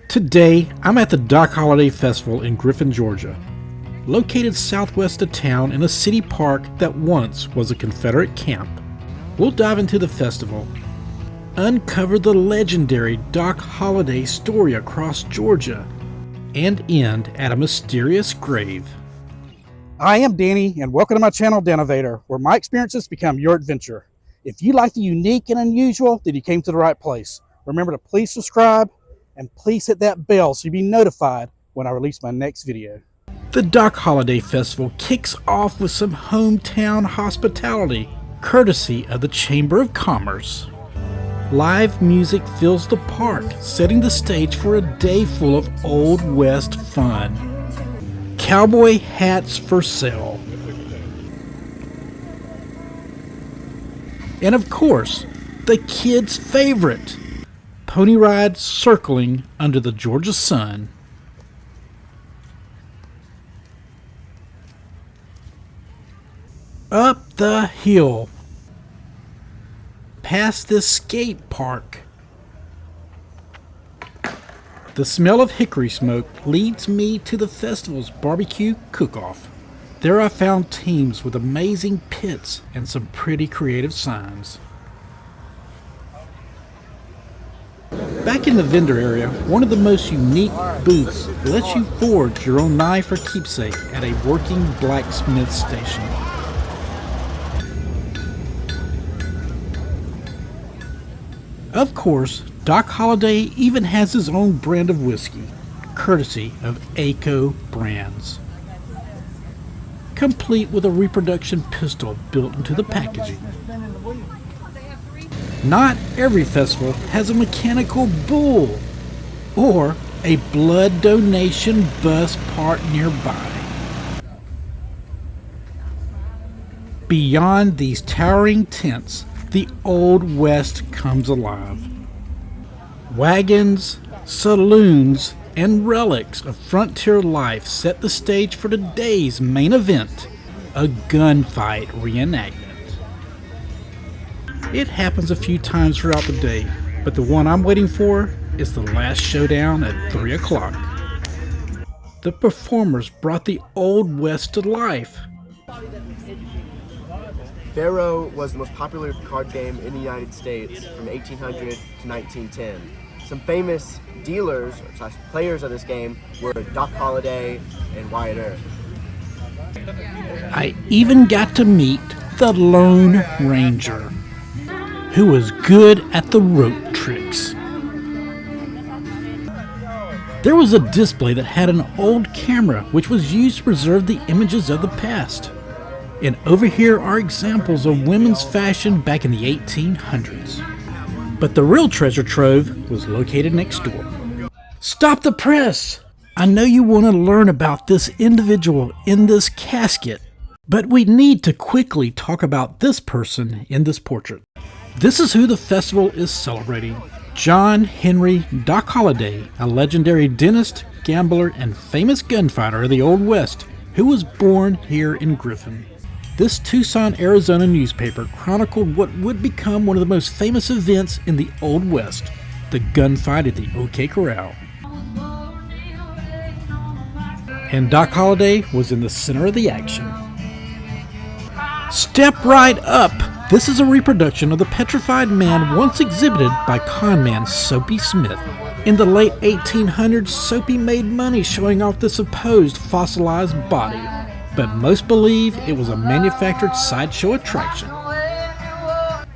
Today, I'm at the Doc Holliday Festival in Griffin, Georgia. Located southwest of town in a city park that once was a Confederate camp. We'll dive into the festival, uncover the legendary Doc Holliday story across Georgia, and end at a mysterious grave. I am Danny, and welcome to my channel, Denovator, where my experiences become your adventure. If you like the unique and unusual, then you came to the right place. Remember to please subscribe, and please hit that bell so you'll be notified when I release my next video. The Doc Holliday Festival kicks off with some hometown hospitality, courtesy of the Chamber of Commerce. Live music fills the park, setting the stage for a day full of Old West fun. Cowboy hats for sale. And of course, the kids' favorite, pony rides circling under the Georgia sun. Up the hill, past this skate park. The smell of hickory smoke leads me to the festival's barbecue cook-off. There I found teams with amazing pits and some pretty creative signs. Back in the vendor area, one of the most unique booths lets you forge your own knife or keepsake at a working blacksmith station. Of course, Doc Holliday even has his own brand of whiskey, courtesy of ACO Brands, complete with a reproduction pistol built into the packaging. Not every festival has a mechanical bull or a blood donation bus parked nearby. Beyond these towering tents, the Old West comes alive. Wagons, saloons, and relics of frontier life set the stage for today's main event, a gunfight reenactment. It happens a few times throughout the day, but the one I'm waiting for is the last showdown at 3 o'clock. The performers brought the Old West to life. Faro was the most popular card game in the United States from 1800 to 1910. Some famous dealers or players of this game were Doc Holliday and Wyatt Earp. I even got to meet the Lone Ranger, who was good at the rope tricks. There was a display that had an old camera which was used to preserve the images of the past. And over here are examples of women's fashion back in the 1800s. But the real treasure trove was located next door. Stop the press! I know you want to learn about this individual in this casket, but we need to quickly talk about this person in this portrait. This is who the festival is celebrating. John Henry Doc Holliday, a legendary dentist, gambler, and famous gunfighter of the Old West, who was born here in Griffin. This Tucson, Arizona newspaper chronicled what would become one of the most famous events in the Old West, the gunfight at the OK Corral. And Doc Holliday was in the center of the action. Step right up! This is a reproduction of the petrified man once exhibited by conman Soapy Smith. In the late 1800s, Soapy made money showing off the supposed fossilized body, but most believe it was a manufactured sideshow attraction.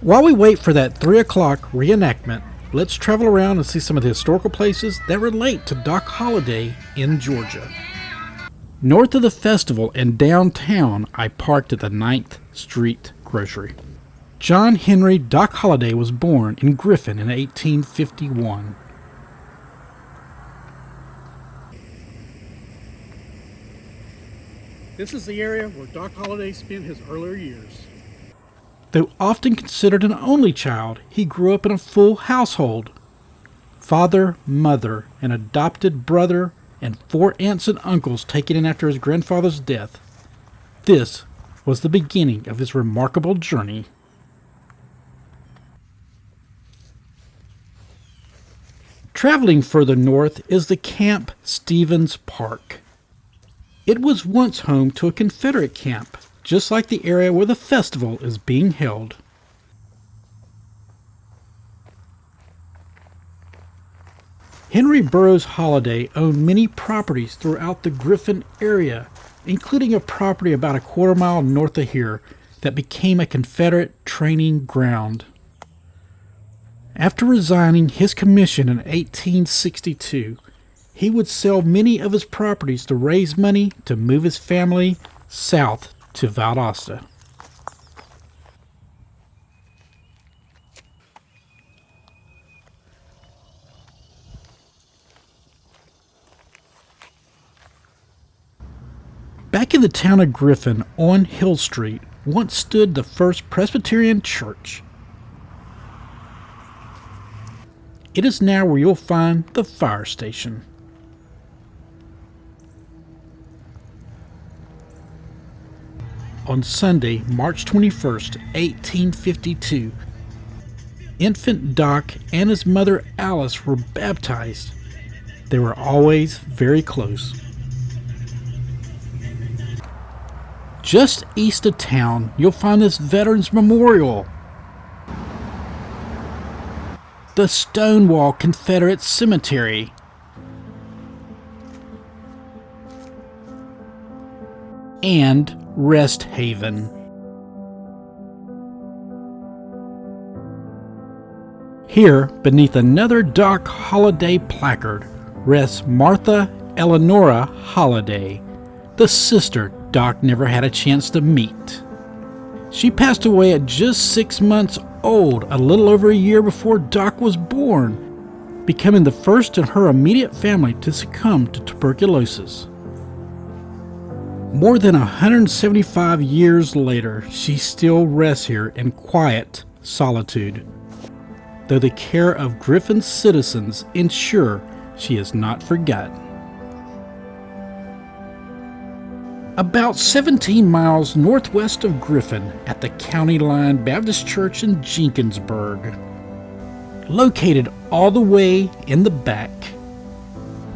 While we wait for that 3 o'clock reenactment, let's travel around and see some of the historical places that relate to Doc Holliday in Georgia. North of the festival and downtown, I parked at the 9th Street Grocery. John Henry Doc Holliday was born in Griffin in 1851. This is the area where Doc Holliday spent his earlier years. Though often considered an only child, he grew up in a full household. Father, mother, an adopted brother, and 4 aunts and uncles taken in after his grandfather's death. This was the beginning of his remarkable journey. Traveling further north is the Camp Stevens Park. It was once home to a Confederate camp, just like the area where the festival is being held. Henry Burroughs Holliday owned many properties throughout the Griffin area, including a property about a quarter-mile north of here that became a Confederate training ground. After resigning his commission in 1862, he would sell many of his properties to raise money to move his family south to Valdosta. Back in the town of Griffin on Hill Street once stood the first Presbyterian church. It is now where you'll find the fire station. On Sunday, March 21st, 1852, infant Doc and his mother Alice were baptized. They were always very close. Just east of town, you'll find this Veterans Memorial, the Stonewall Confederate Cemetery, and Rest Haven. Here, beneath another Doc Holliday placard, rests Martha Eleanora Holliday, the sister Doc never had a chance to meet. She passed away at just 6 months old, a little over a year before Doc was born, becoming the first in her immediate family to succumb to tuberculosis. More than 175 years later, she still rests here in quiet solitude, though the care of Griffin's citizens ensure she is not forgotten. About 17 miles northwest of Griffin, at the County Line Baptist Church in Jenkinsburg, located all the way in the back,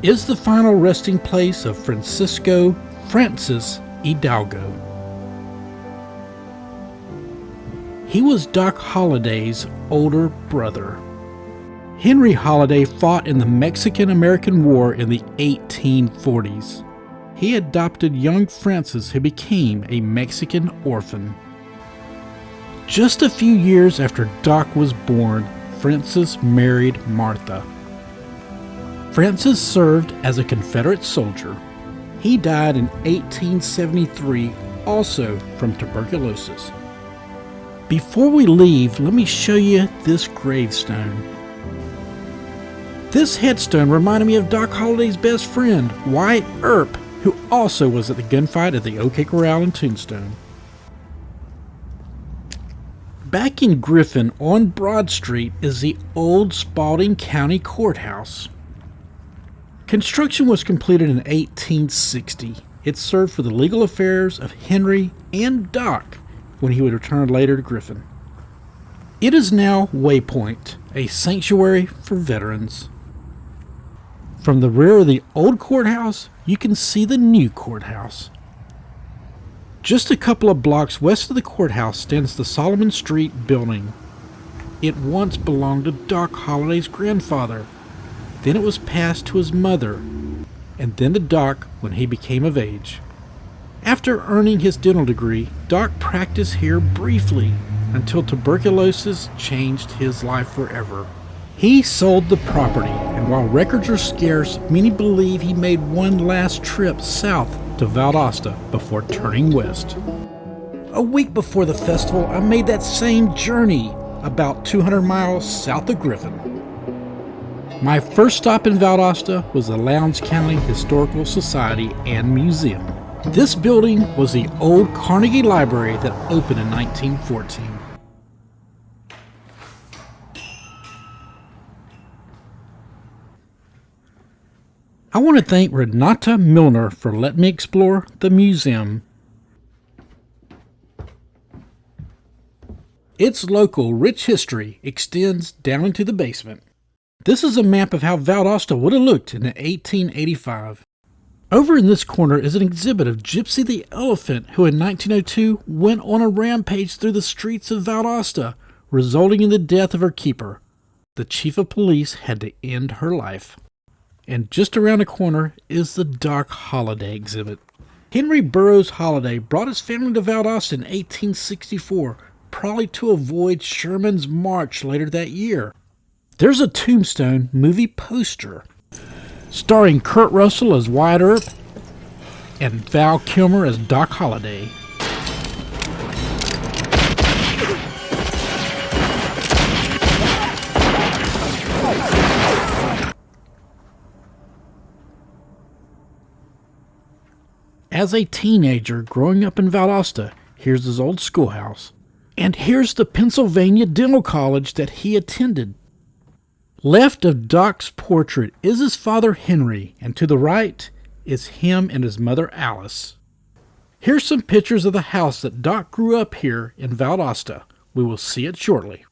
is the final resting place of Francis E. Dalgo. He was Doc Holliday's older brother. Henry Holliday fought in the Mexican-American War in the 1840s. He adopted young Francis, who became a Mexican orphan. Just a few years after Doc was born, Francis married Martha. Francis served as a Confederate soldier. He died in 1873, also from tuberculosis. Before we leave, let me show you this gravestone. This headstone reminded me of Doc Holliday's best friend, Wyatt Earp, who also was at the gunfight at the OK Corral in Tombstone. Back in Griffin on Broad Street is the old Spalding County Courthouse. Construction was completed in 1860. It served for the legal affairs of Henry and Doc when he would return later to Griffin. It is now Waypoint, a sanctuary for veterans. From the rear of the old courthouse, you can see the new courthouse. Just a couple of blocks west of the courthouse stands the Solomon Street building. It once belonged to Doc Holliday's grandfather. Then it was passed to his mother, and then to Doc when he became of age. After earning his dental degree, Doc practiced here briefly until tuberculosis changed his life forever. He sold the property, and while records are scarce, many believe he made one last trip south to Valdosta before turning west. A week before the festival, I made that same journey, about 200 miles south of Griffin. My first stop in Valdosta was the Lowndes County Historical Society and Museum. This building was the old Carnegie Library that opened in 1914. I want to thank Renata Milner for letting me explore the museum. Its local rich history extends down into the basement. This is a map of how Valdosta would have looked in 1885. Over in this corner is an exhibit of Gypsy the Elephant, who in 1902 went on a rampage through the streets of Valdosta, resulting in the death of her keeper. The chief of police had to end her life. And just around the corner is the Doc Holliday exhibit. Henry Burroughs Holliday brought his family to Valdosta in 1864, probably to avoid Sherman's march later that year. There's a Tombstone movie poster starring Kurt Russell as Wyatt Earp and Val Kilmer as Doc Holliday. As a teenager growing up in Valdosta, here's his old schoolhouse. And here's the Pennsylvania Dental College that he attended. Left of Doc's portrait is his father Henry, and to the right is him and his mother Alice. Here's some pictures of the house that Doc grew up here in Valdosta. We will see it shortly.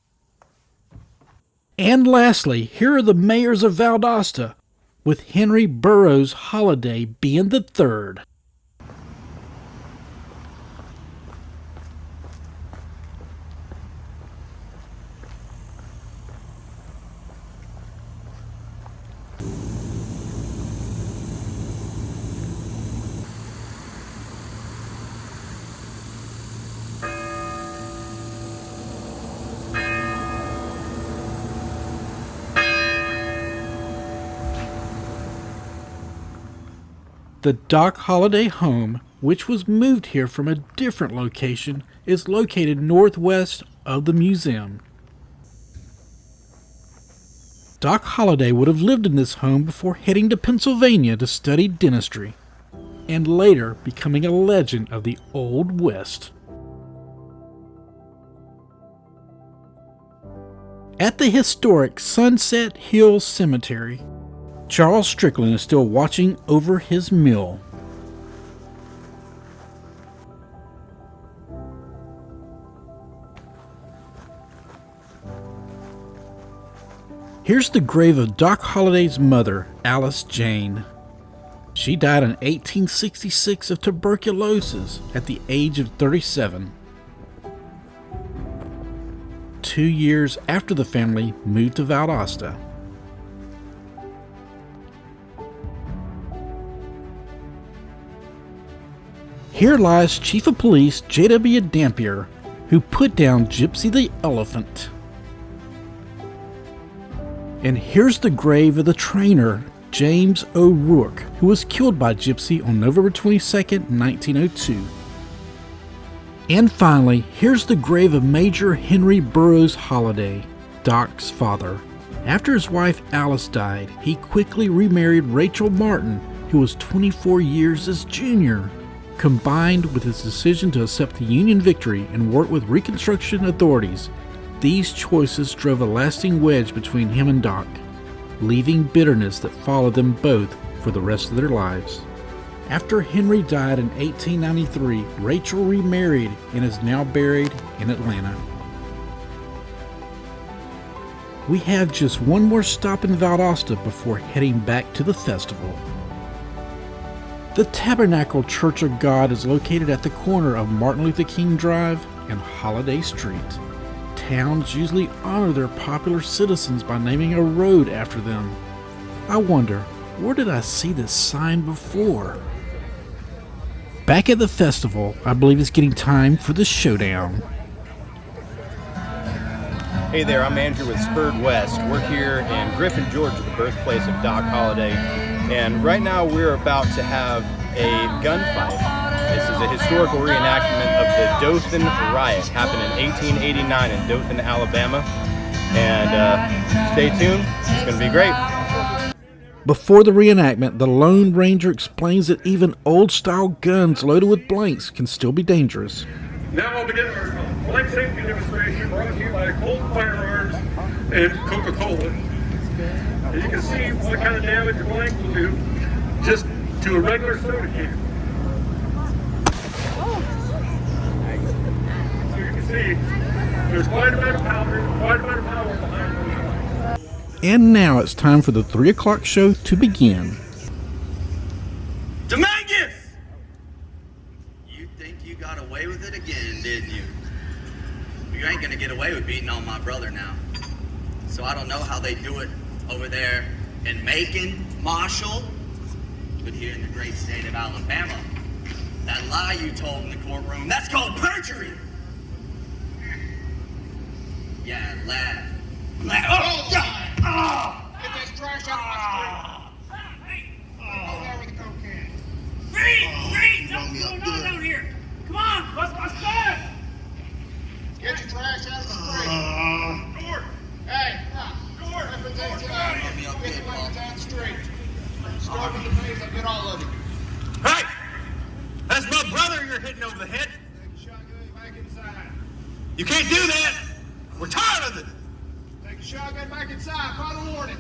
And lastly, here are the mayors of Valdosta, with Henry Burroughs Holliday being the third. The Doc Holliday home, which was moved here from a different location, is located northwest of the museum. Doc Holliday would have lived in this home before heading to Pennsylvania to study dentistry, and later becoming a legend of the Old West. At the historic Sunset Hill Cemetery, Charles Strickland is still watching over his mill. Here's the grave of Doc Holliday's mother, Alice Jane. She died in 1866 of tuberculosis at the age of 37. 2 years after the family moved to Valdosta. Here lies Chief of Police J.W. Dampier, who put down Gypsy the Elephant. And here's the grave of the trainer, James O'Rourke, who was killed by Gypsy on November 22, 1902. And finally, here's the grave of Major Henry Burroughs Holliday, Doc's father. After his wife Alice died, he quickly remarried Rachel Martin, who was 24 years his junior. Combined with his decision to accept the Union victory and work with Reconstruction authorities, these choices drove a lasting wedge between him and Doc, leaving bitterness that followed them both for the rest of their lives. After Henry died in 1893, Rachel remarried and is now buried in Atlanta. We have just one more stop in Valdosta before heading back to the festival. The Tabernacle Church of God is located at the corner of Martin Luther King Drive and Holiday Street. Towns usually honor their popular citizens by naming a road after them. I wonder, where did I see this sign before? Back at the festival, I believe it's getting time for the showdown. Hey there, I'm Andrew with Spurred West. We're here in Griffin, Georgia, the birthplace of Doc Holliday. And right now we're about to have a gunfight. This is a historical reenactment of the Dothan Riot. Happened in 1889 in Dothan, Alabama. And stay tuned, it's going to be great. Before the reenactment, the Lone Ranger explains that even old-style guns loaded with blanks can still be dangerous. Now I'll begin our blank safety demonstration brought to you by Colt Firearms and Coca-Cola. As you can see what kind of damage a blank will do just to a regular soda can. So you can see there's quite a bit of power behind those blanks. And now it's time for the 3 o'clock show to begin. Dominguez! You think you got away with it again, didn't you? You ain't gonna get away with beating on my brother now. So I don't know how they do it over there in Macon, Marshall, but here in the great state of Alabama, that lie you told in the courtroom, that's called perjury! Yeah, laugh. Oh, God! Oh! Get this trash out of my street. Over there with the cocaine. Reed! Something's going on down here. Come on, what's my son? Get your trash out of the street. Gord! Hey, Gord! everything's Gord, out. come out. Get the way down the street. Start with the face, I'll get all of you. Hey! That's my brother you're hitting over the head. Take a shotgun back inside. You can't do that! We're tired of it! Take a shotgun back inside. Final warning.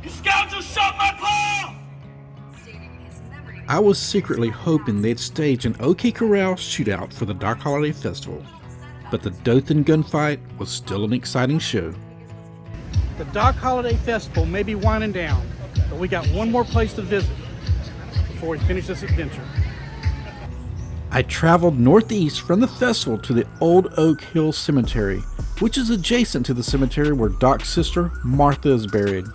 You scoundrels shot my paw! I was secretly hoping they'd stage an OK Corral shootout for the Doc Holliday Festival, but the Dothan gunfight was still an exciting show. The Doc Holliday Festival may be winding down, but we got one more place to visit before we finish this adventure. I traveled northeast from the festival to the Old Oak Hill Cemetery, which is adjacent to the cemetery where Doc's sister Martha is buried.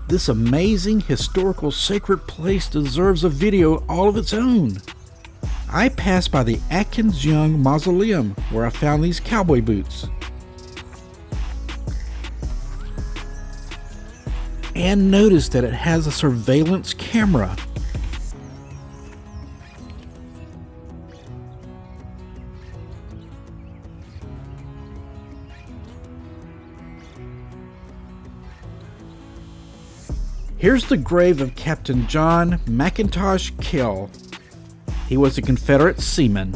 This amazing historical sacred place deserves a video all of its own. I passed by the Atkins Young Mausoleum where I found these cowboy boots. And noticed that it has a surveillance camera. Here's the grave of Captain John McIntosh Kell. He was a Confederate seaman.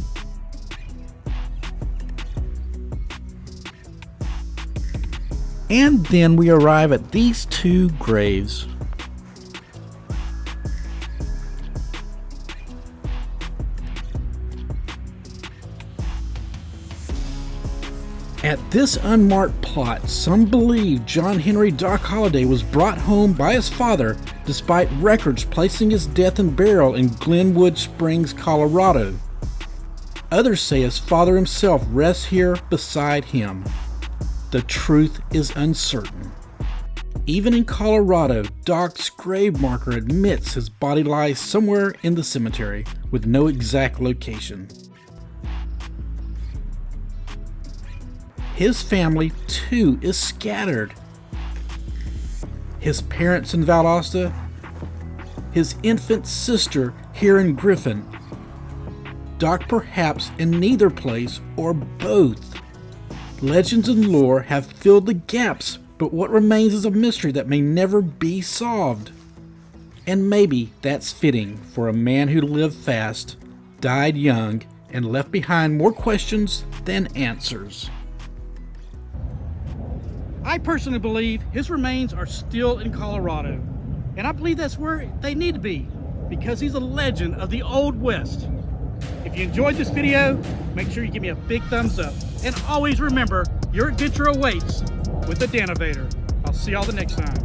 And then we arrive at these two graves. At this unmarked plot, some believe John Henry Doc Holliday was brought home by his father despite records placing his death and burial in Glenwood Springs, Colorado. Others say his father himself rests here beside him. The truth is uncertain. Even in Colorado, Doc's grave marker admits his body lies somewhere in the cemetery with no exact location. His family, too, is scattered. His parents in Valdosta, his infant sister here in Griffin. Doc perhaps in neither place or both. Legends and lore have filled the gaps, but what remains is a mystery that may never be solved. And maybe that's fitting for a man who lived fast, died young, and left behind more questions than answers. I personally believe his remains are still in Colorado, and I believe that's where they need to be, because he's a legend of the Old West. If you enjoyed this video, make sure you give me a big thumbs up, and always remember, your adventure awaits with the Danovator. I'll see y'all the next time.